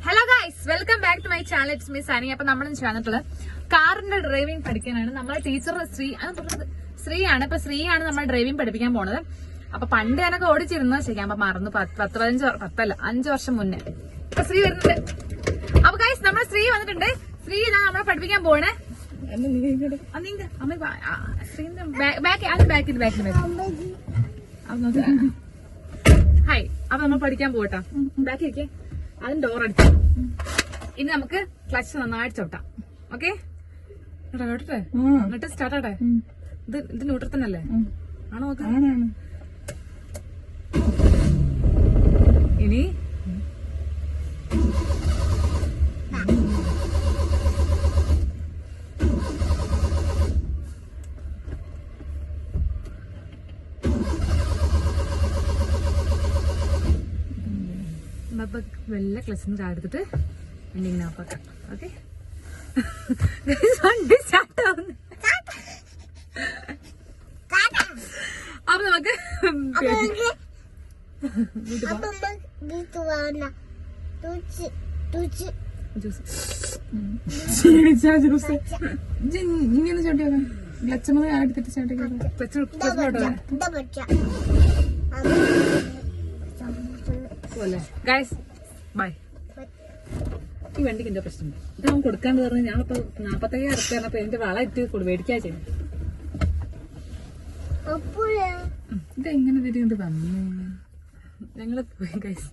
Hello guys, welcome back to my channel. It's me Sunny. അപ്പൊ നമ്മൾ വന്നിട്ടുള്ളത് കാറിന്റെ ഡ്രൈവിംഗ് പഠിക്കാനാണ്. നമ്മളെ ടീച്ചർ ശ്രീയാണ്. ഇപ്പൊ ശ്രീയാണ് നമ്മൾ ഡ്രൈവിംഗ് പഠിപ്പിക്കാൻ പോണത്. അപ്പൊ പണ്ട് ഞാനൊക്കെ ഓടിച്ചിരുന്നത് ശരിക്കും അപ്പൊ മറന്നു. 5 വർഷം മുന്നേ. ഇപ്പൊ ശ്രീ വരുന്നുണ്ട്. അപ്പൊ ഗൈസ് നമ്മുടെ ശ്രീ വന്നിട്ടുണ്ട്. ശ്രീ ഇതാ നമ്മളെ പഠിപ്പിക്കാൻ പോണേ. ഹായ്. അപ്പൊ നമ്മൾ പഠിക്കാൻ പോകട്ടാ. ബാക്കി വെക്കേ. അതിന് ഡോർ അടിച്ചു. ഇനി നമുക്ക് ക്ലച്ച് നന്നായിട്ട് ചവിട്ടാം. ഓക്കെ കേട്ടെ. എന്നിട്ട് സ്റ്റാർട്ട് ആട്ടെ. ഇത് ന്യൂട്രൽ തന്നെ അല്ലേ? ആണോ? ഇനി വെള്ള ക്ലച്ചിന് ചാടുത്തിട്ട് വണ്ടി ഇങ്ങനെ ഓഫാക്കാം. ഓക്കെ വണ്ടി സ്റ്റാർട്ട് ആവുന്നു. അപ്പൊ നമുക്ക് ഇങ്ങനെ ചോട്ടിയാക്കാം. ക്ലച്ചമ്മ ആരെടുത്തിട്ട് ചോട്ടിക്കാം. Guys bye. ഈ വണ്ടിക്ക് എന്റെ പ്രശ്നം ഇത് അവൻ കൊടുക്കാണ്ട് പറഞ്ഞു. ഞാൻ ഇപ്പൊ 45,000 ഉറുപ്പിക പറഞ്ഞപ്പോ എന്റെ വള ഇട്ട് മേടിക്കാ ചെയ്യും. ഇതെങ്ങനെ തിരിഞ്ഞിട്ട് തന്നു ഞങ്ങള് പോയി ഗൈസ്.